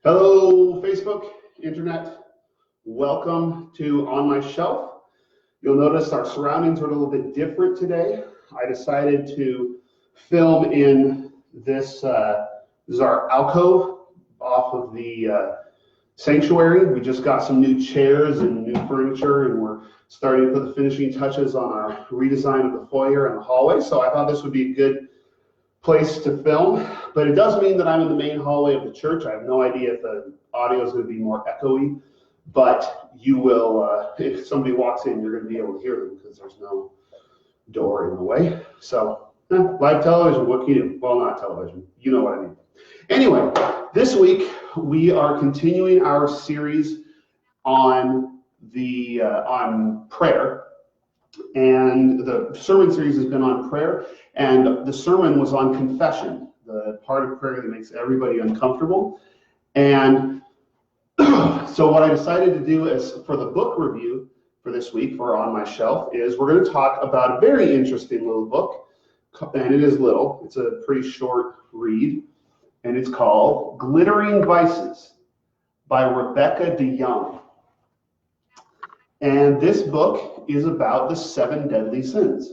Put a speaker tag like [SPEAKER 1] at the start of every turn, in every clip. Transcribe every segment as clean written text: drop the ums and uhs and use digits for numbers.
[SPEAKER 1] Hello, Facebook, Internet. Welcome to On My Shelf. You'll notice our surroundings are a little bit different today. I decided to film in this, this is our alcove off of the sanctuary. We just got some new chairs and new furniture, and we're starting to put the finishing touches on our redesign of the foyer and the hallway. So I thought this would be a good place to film, but it does mean that I'm in the main hallway of the church. I have no idea if the audio is going to be more echoey, but you will, if somebody walks in, you're going to be able to hear them because there's no door in the way. So, live television, what can you do? Well, not television, you know what I mean. Anyway, this week we are continuing our series on prayer. And the sermon series has been on prayer, and the sermon was on confession, the part of prayer that makes everybody uncomfortable. And so what I decided to do is, for the book review for this week for On My Shelf, is we're going to talk about a very interesting little book, and it is little. It's a pretty short read, and it's called Glittering Vices by Rebecca DeYoung. And this book is about the 7 deadly sins.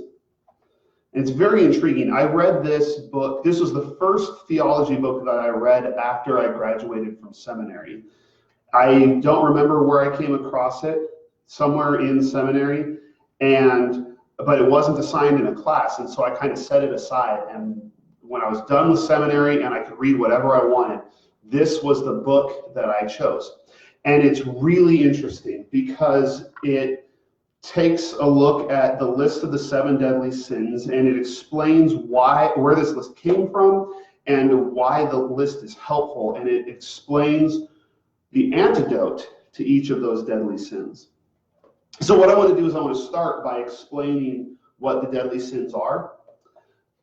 [SPEAKER 1] And it's very intriguing. I read this book. This was the first theology book that I read after I graduated from seminary. I don't remember where I came across it, somewhere in seminary, but it wasn't assigned in a class, and so I kind of set it aside. And when I was done with seminary and I could read whatever I wanted, this was the book that I chose. And it's really interesting because it takes a look at the list of the 7 deadly sins, and it explains where this list came from and why the list is helpful, and it explains the antidote to each of those deadly sins. So what I want to do is I want to start by explaining what the deadly sins are.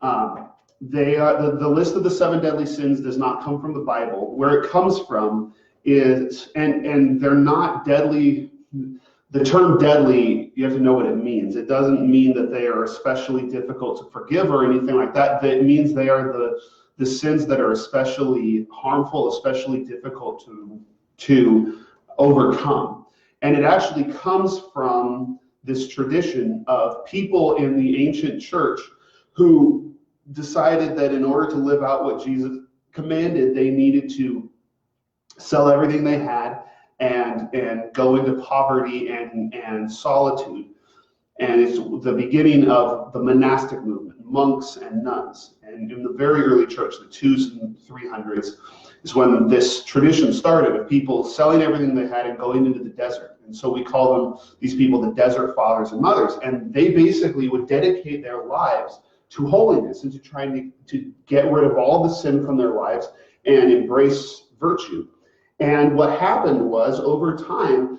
[SPEAKER 1] The list of the 7 deadly sins does not come from the Bible. Where it comes from is, and they're not deadly. The term deadly, you have to know what it means. It doesn't mean that they are especially difficult to forgive or anything like that. It means they are the sins that are especially harmful, especially difficult to overcome. And it actually comes from this tradition of people in the ancient church who decided that in order to live out what Jesus commanded, they needed to sell everything they had and go into poverty and solitude. And it's the beginning of the monastic movement, monks and nuns. And in the very early church, the 200s and 300s, is when this tradition started of people selling everything they had and going into the desert. And so we call these people the desert fathers and mothers. And they basically would dedicate their lives to holiness and to trying to get rid of all the sin from their lives and embrace virtue. And what happened was, over time,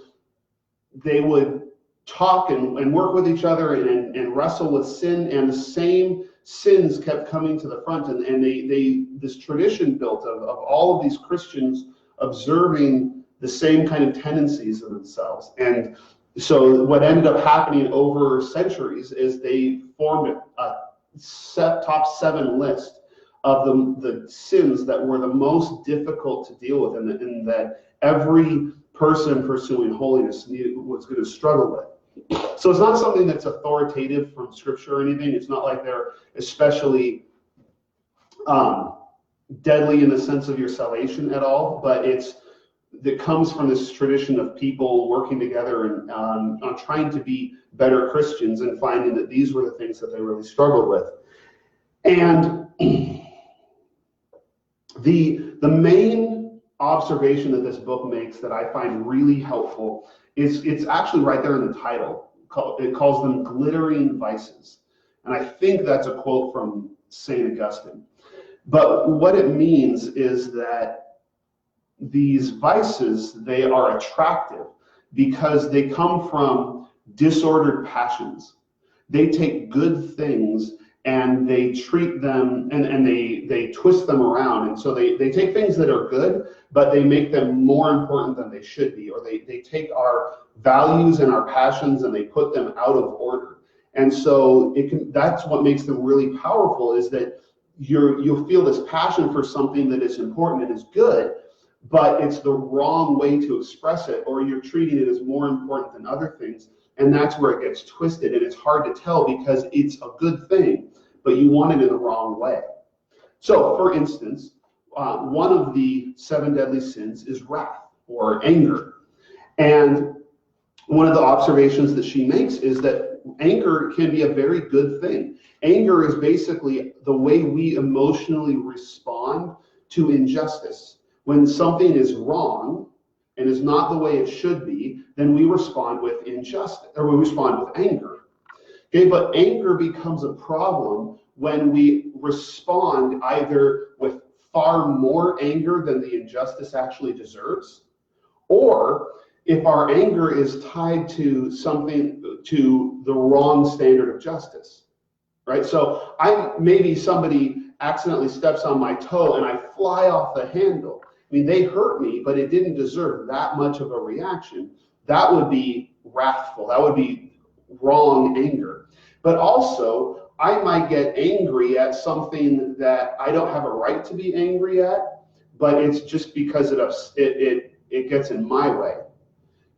[SPEAKER 1] they would talk and work with each other and wrestle with sin, and the same sins kept coming to the front. And this tradition built of all of these Christians observing the same kind of tendencies in themselves. And so what ended up happening over centuries is they formed a top 7 list of the sins that were the most difficult to deal with, and that every person pursuing holiness was going to struggle with. So it's not something that's authoritative from Scripture or anything. It's not like they're especially deadly in the sense of your salvation at all, but it comes from this tradition of people working together and on trying to be better Christians and finding that these were the things that they really struggled with. And the main observation that this book makes that I find really helpful is it's actually right there in the title. It calls them glittering vices. And I think that's a quote from St. Augustine. But what it means is that these vices, they are attractive because they come from disordered passions. They take good things and they treat them and they twist them around. And so they take things that are good, but they make them more important than they should be, or they take our values and our passions and they put them out of order. And so that's what makes them really powerful, is that you'll feel this passion for something that is important and is good, but it's the wrong way to express it, or you're treating it as more important than other things. And that's where it gets twisted, and it's hard to tell because it's a good thing, but you want it in the wrong way. So, for instance, one of the 7 deadly sins is wrath or anger. And one of the observations that she makes is that anger can be a very good thing. Anger is basically the way we emotionally respond to injustice. When something is wrong and is not the way it should be, then we respond with injustice, or we respond with anger. Okay, but anger becomes a problem when we respond either with far more anger than the injustice actually deserves, or if our anger is tied to something, to the wrong standard of justice, right? So maybe somebody accidentally steps on my toe and I fly off the handle. I mean, they hurt me, but it didn't deserve that much of a reaction. That would be wrathful. That would be wrong anger. But also, I might get angry at something that I don't have a right to be angry at, but it's just because it gets in my way.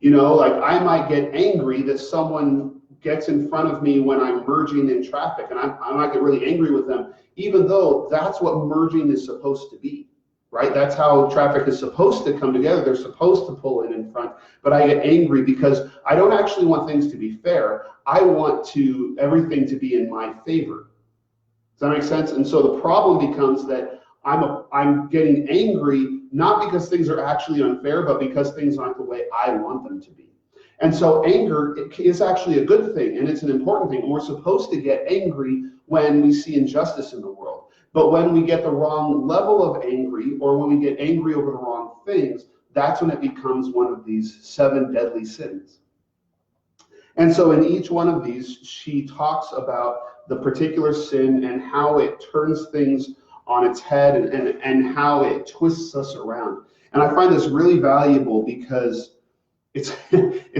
[SPEAKER 1] You know, like I might get angry that someone gets in front of me when I'm merging in traffic, and I might get really angry with them, even though that's what merging is supposed to be, right? That's how traffic is supposed to come together. They're supposed to pull in front, but I get angry because I don't actually want things to be fair. I want everything to be in my favor. Does that make sense? And so the problem becomes that I'm getting angry not because things are actually unfair, but because things aren't the way I want them to be. And so anger is actually a good thing, and it's an important thing. We're supposed to get angry when we see injustice in the world. But when we get the wrong level of angry, or when we get angry over the wrong things, that's when it becomes one of these 7 deadly sins. And so in each one of these, she talks about the particular sin and how it turns things on its head and how it twists us around. And I find this really valuable because it's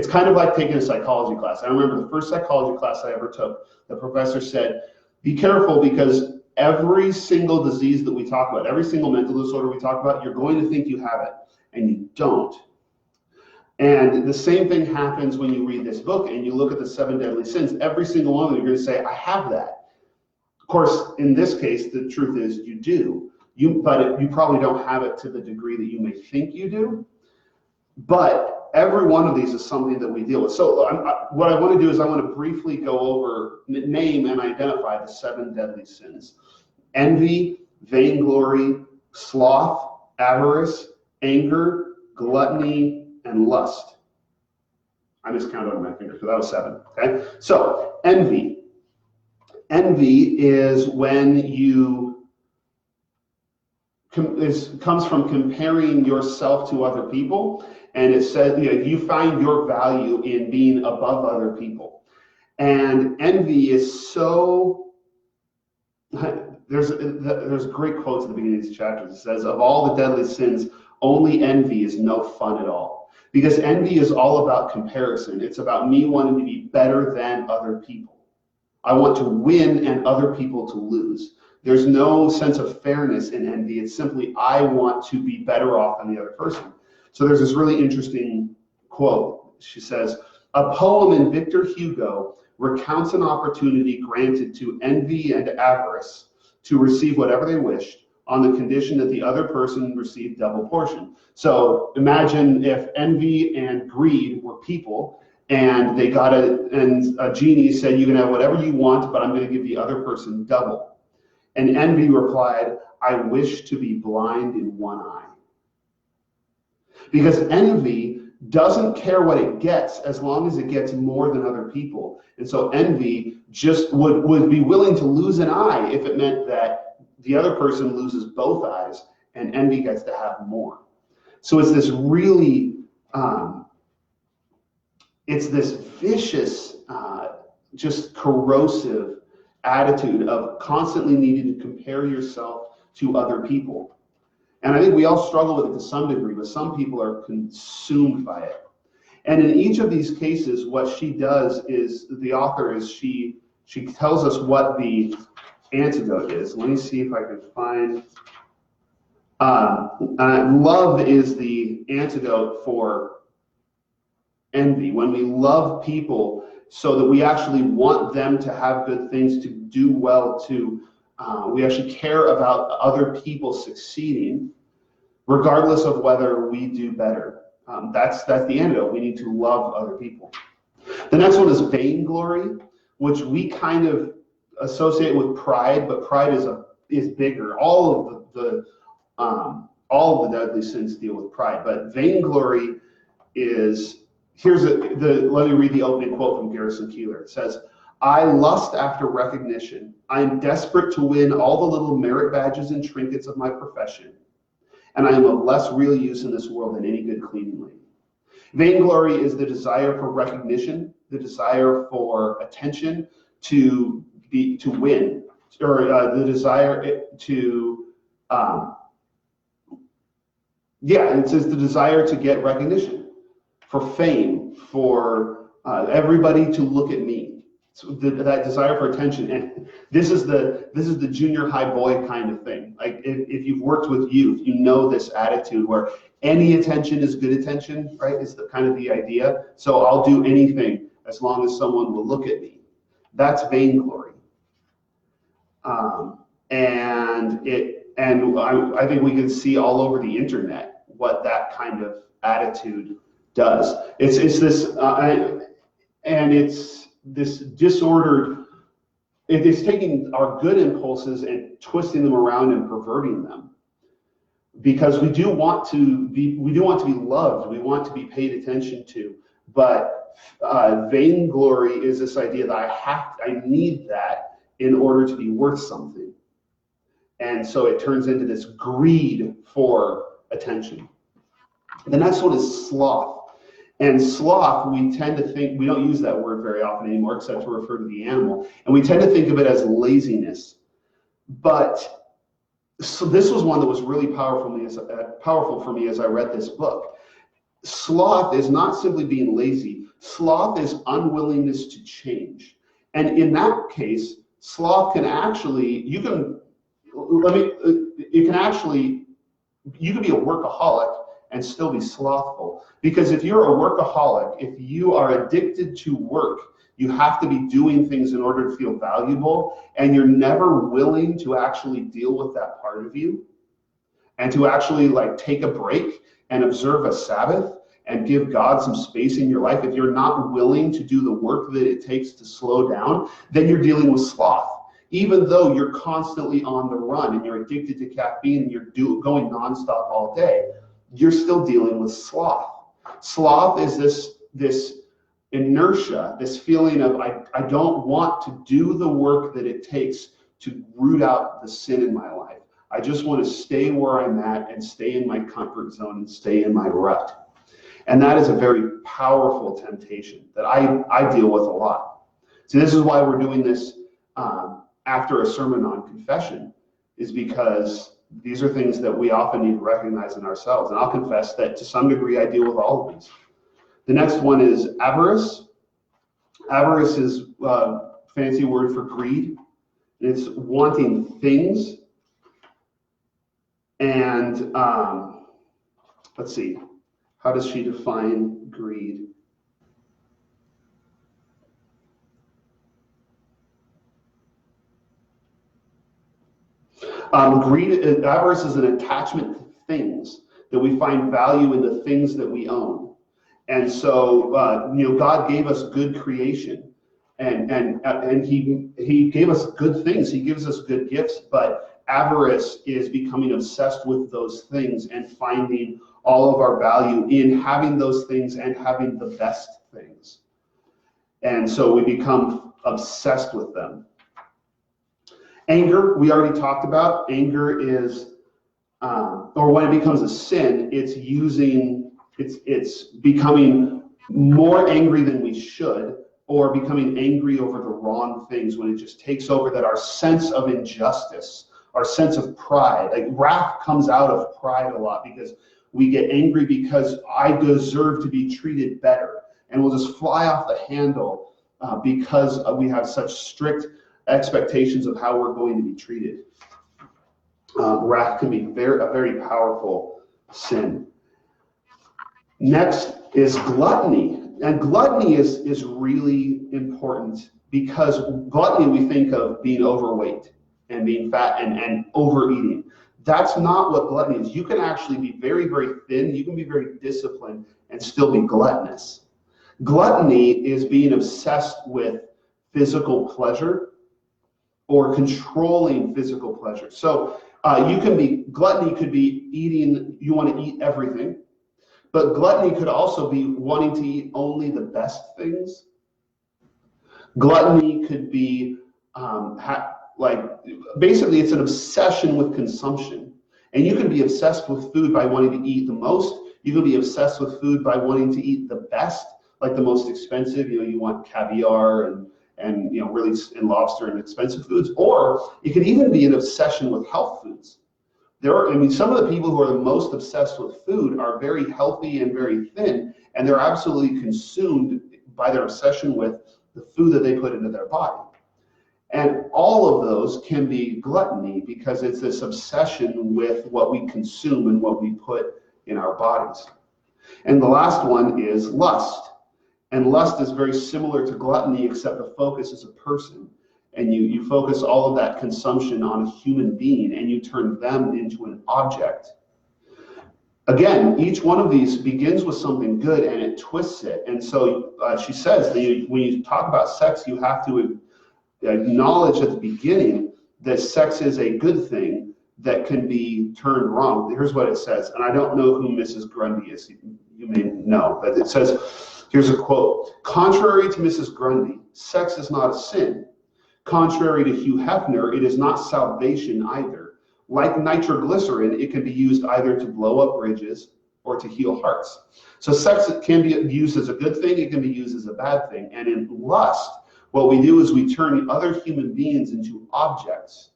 [SPEAKER 1] kind of like taking a psychology class. I remember the first psychology class I ever took, the professor said, be careful because every single disease that we talk about, every single mental disorder we talk about, you're going to think you have it, and you don't. And the same thing happens when you read this book and you look at the 7 deadly sins. Every single one of them, you're going to say, I have that. Of course, in this case, the truth is you do. But you probably don't have it to the degree that you may think you do. But every one of these is something that we deal with. So what I want to do is I want to briefly go over, name and identify the 7 deadly sins. Envy, vainglory, sloth, avarice, anger, gluttony, and lust. I just counted on my fingers, so that was 7. Okay. So envy. Envy is when comes from comparing yourself to other people, and it says you find your value in being above other people. And envy is so. There's great quotes at the beginning of these chapters. It says, "Of all the deadly sins, only envy is no fun at all." Because envy is all about comparison. It's about me wanting to be better than other people. I want to win and other people to lose. There's no sense of fairness in envy. It's simply, I want to be better off than the other person. So there's this really interesting quote. She says, a poem in Victor Hugo recounts an opportunity granted to envy and avarice to receive whatever they wished on the condition that the other person received double portion. So imagine if envy and greed were people, and they got a genie said, you can have whatever you want, but I'm going to give the other person double. And envy replied, I wish to be blind in one eye. Because envy doesn't care what it gets as long as it gets more than other people. And so envy just would be willing to lose an eye if it meant that the other person loses both eyes and envy gets to have more. So it's this really, it's this vicious, just corrosive attitude of constantly needing to compare yourself to other people. And I think we all struggle with it to some degree, but some people are consumed by it. And in each of these cases, what she does is, the author is, she tells us what the antidote is. Let me see if I can find, Love is the antidote for envy. When we love people so that we actually want them to have good things, to do well, we actually care about other people succeeding, regardless of whether we do better. That's the antidote. We need to love other people. The next one is vainglory, which we kind of associate with pride, but pride is bigger. All of the deadly sins deal with pride, but vainglory is, let me read the opening quote from Garrison Keillor. It says, "I lust after recognition. I am desperate to win all the little merit badges and trinkets of my profession, and I am of less real use in this world than any good cleaning lady." Vainglory is the desire for recognition, the desire for attention, to win, or the desire to, it says the desire to get recognition, for fame, for everybody to look at me. So that desire for attention, and this is the junior high boy kind of thing. Like if you've worked with youth, you know this attitude where any attention is good attention, right? Is the kind of the idea. So I'll do anything as long as someone will look at me. That's vainglory, and I think we can see all over the internet what that kind of attitude does. It's this and it's this disordered. It is taking our good impulses and twisting them around and perverting them, because we do want to be loved. We want to be paid attention to, but vainglory is this idea that I need that in order to be worth something, and so it turns into this greed for attention. The next one is sloth. And sloth, we tend to think, we don't use that word very often anymore except to refer to the animal, and we tend to think of it as laziness. But so this was one that was really powerful for me as I read this book. Sloth is not simply being lazy. Sloth is unwillingness to change. And in that case, sloth can actually, you can be a workaholic and still be slothful. Because if you're a workaholic, if you are addicted to work, you have to be doing things in order to feel valuable, and you're never willing to actually deal with that part of you and to actually like take a break and observe a Sabbath and give God some space in your life. If you're not willing to do the work that it takes to slow down, then you're dealing with sloth. Even though you're constantly on the run and you're addicted to caffeine and you're going nonstop all day, you're still dealing with sloth. Sloth is this inertia, this feeling of I don't want to do the work that it takes to root out the sin in my life. I just want to stay where I'm at and stay in my comfort zone and stay in my rut. And that is a very powerful temptation that I deal with a lot. So this is why we're doing this after a sermon on confession, is because these are things that we often need to recognize in ourselves. And I'll confess that to some degree I deal with all of these. The next one is avarice. Avarice is a fancy word for greed. It's wanting things. And let's see, how does she define greed? Avarice is an attachment to things, that we find value in the things that we own. And so, God gave us good creation, and He gave us good things. He gives us good gifts, but avarice is becoming obsessed with those things and finding all of our value in having those things and having the best things. And so we become obsessed with them. Anger, we already talked about. Anger is, or when it becomes a sin, it's becoming more angry than we should, or becoming angry over the wrong things, when it just takes over, that our sense of injustice, our sense of pride, like wrath comes out of pride a lot, because we get angry because I deserve to be treated better, and we'll just fly off the handle because we have such strict expectations of how we're going to be treated. Wrath can be a very powerful sin. Next is gluttony. And gluttony is really important because gluttony, we think of being overweight and being fat and overeating. That's not what gluttony is. You can actually be very, very thin. You can be very disciplined and still be gluttonous. Gluttony is being obsessed with physical pleasure or controlling physical pleasure. So gluttony could be eating, you want to eat everything. But gluttony could also be wanting to eat only the best things. Gluttony could be basically it's an obsession with consumption. And you can be obsessed with food by wanting to eat the most. You can be obsessed with food by wanting to eat the best, like the most expensive. You want caviar and really and lobster and expensive foods. Or it can even be an obsession with health foods. Some of the people who are the most obsessed with food are very healthy and very thin, and they're absolutely consumed by their obsession with the food that they put into their body. And all of those can be gluttony because it's this obsession with what we consume and what we put in our bodies. And the last one is lust. And lust is very similar to gluttony, except the focus is a person. And you focus all of that consumption on a human being and you turn them into an object. Again, each one of these begins with something good and it twists it. And so she says that when you talk about sex, you have to acknowledge at the beginning that sex is a good thing that can be turned wrong. Here's what it says, and I don't know who Mrs. Grundy is. You may know, but it says, here's a quote: "Contrary to Mrs. Grundy, sex is not a sin. Contrary to Hugh Hefner, it is not salvation either. Like nitroglycerin, it can be used either to blow up bridges or to heal hearts." So sex can be used as a good thing, it can be used as a bad thing. And in lust, what we do is we turn other human beings into objects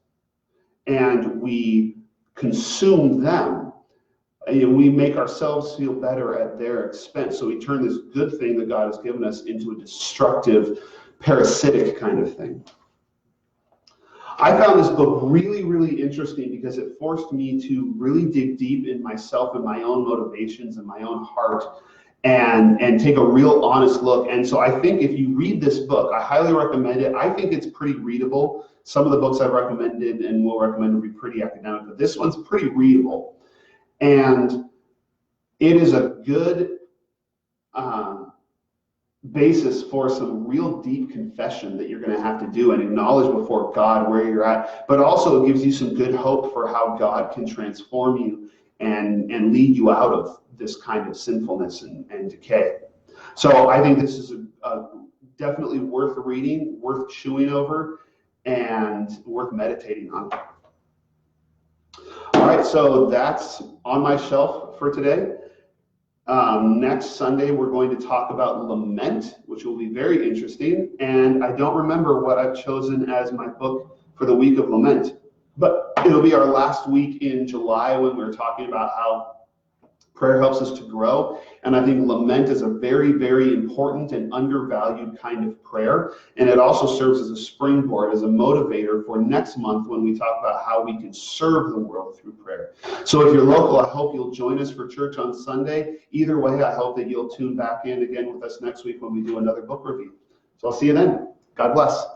[SPEAKER 1] and we consume them. And we make ourselves feel better at their expense. So we turn this good thing that God has given us into a destructive, parasitic kind of thing. I found this book really, really interesting because it forced me to really dig deep in myself and my own motivations and my own heart and take a real honest look. And so I think if you read this book, I highly recommend it. I think it's pretty readable. Some of the books I've recommended and will recommend will be pretty academic, but this one's pretty readable. And it is a good basis for some real deep confession that you're going to have to do and acknowledge before God where you're at, but also it gives you some good hope for how God can transform you and lead you out of this kind of sinfulness and decay. So I think this is definitely worth reading, worth chewing over, and worth meditating on. All right, so that's on my shelf for today. Next Sunday, we're going to talk about lament, which will be very interesting. And I don't remember what I've chosen as my book for the week of lament, but it'll be our last week in July when we're talking about how prayer helps us to grow. And I think lament is a very, very important and undervalued kind of prayer. And it also serves as a springboard, as a motivator for next month when we talk about how we can serve the world through prayer. So if you're local, I hope you'll join us for church on Sunday. Either way, I hope that you'll tune back in again with us next week when we do another book review. So I'll see you then. God bless.